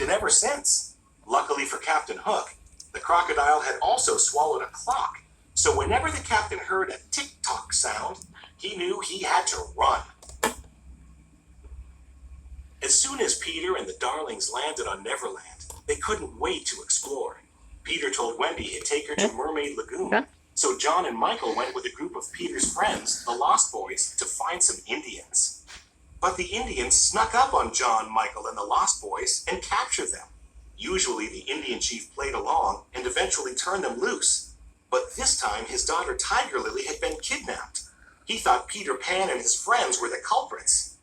captain ever since. Luckily for Captain Hook, the crocodile had also swallowed a clock, so whenever the captain heard a tick-tock sound, he knew he had to run. As soon as Peter and the Darlings landed on Neverland, they couldn't wait to explore. Peter told Wendy he'd take her to Mermaid Lagoon, so John and Michael went with a group of Peter's friends, the Lost Boys, to find some Indians. But the Indians snuck up on John, Michael, and the Lost Boys and captured them. Usually the Indian chief played along and eventually turned them loose. But this time his daughter Tiger Lily had been kidnapped. He thought Peter Pan and his friends were the culprits.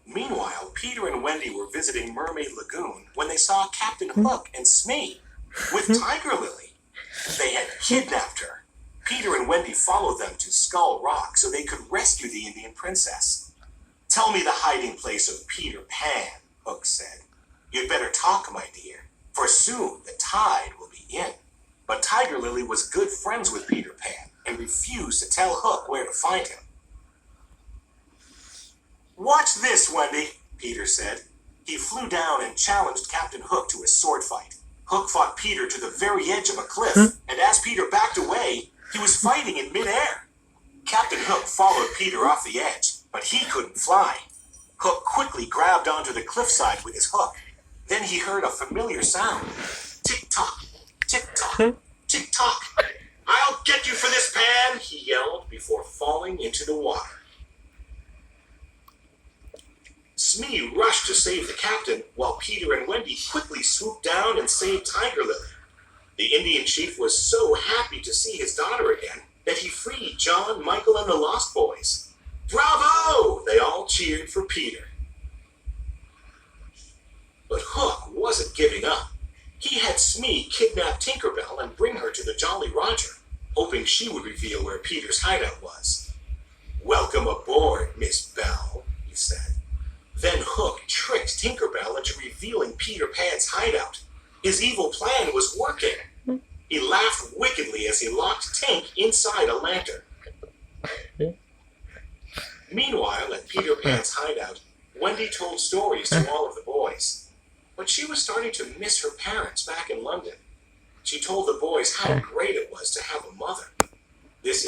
Meanwhile, Peter and Wendy were visiting Mermaid Lagoon when they saw Captain Hook and Smee with Tiger Lily. They had kidnapped her. Peter and Wendy followed them to Skull Rock so they could rescue the Indian princess. "Tell me the hiding place of Peter Pan," Hook said. "You'd better talk, my dear, for soon the tide will be in." But Tiger Lily was good friends with Peter Pan and refused to tell Hook where to find him. "Watch this, Wendy," Peter said. He flew down and challenged Captain Hook to a sword fight. Hook fought Peter to the very edge of a cliff, and as Peter backed away, he was fighting in midair. Captain Hook followed Peter off the edge, but he couldn't fly. Hook quickly grabbed onto the cliffside with his hook. Then he heard a familiar sound. Tick-tock, tick-tock, tick-tock. "I'll get you for this, Pan," he yelled before falling into the water. Smee rushed to save the captain, while Peter and Wendy quickly swooped down and saved Tiger Lily. The Indian chief was so happy to see his daughter again that he freed John, Michael, and the Lost Boys. "Bravo!" They all cheered for Peter. But Hook wasn't giving up. He had Smee kidnap Tinkerbell and bring her to the Jolly Roger, hoping she would reveal where Peter's hideout was. "Welcome aboard, Miss Bell," he said. Then Hook tricked Tinkerbell into revealing Peter Pan's hideout. His evil plan was working. He laughed wickedly as he locked Tink inside a lantern. Meanwhile, at Peter Pan's hideout, Wendy told stories to all of the boys. But she was starting to miss her parents back in London. She told the boys how great it was to have a mother. This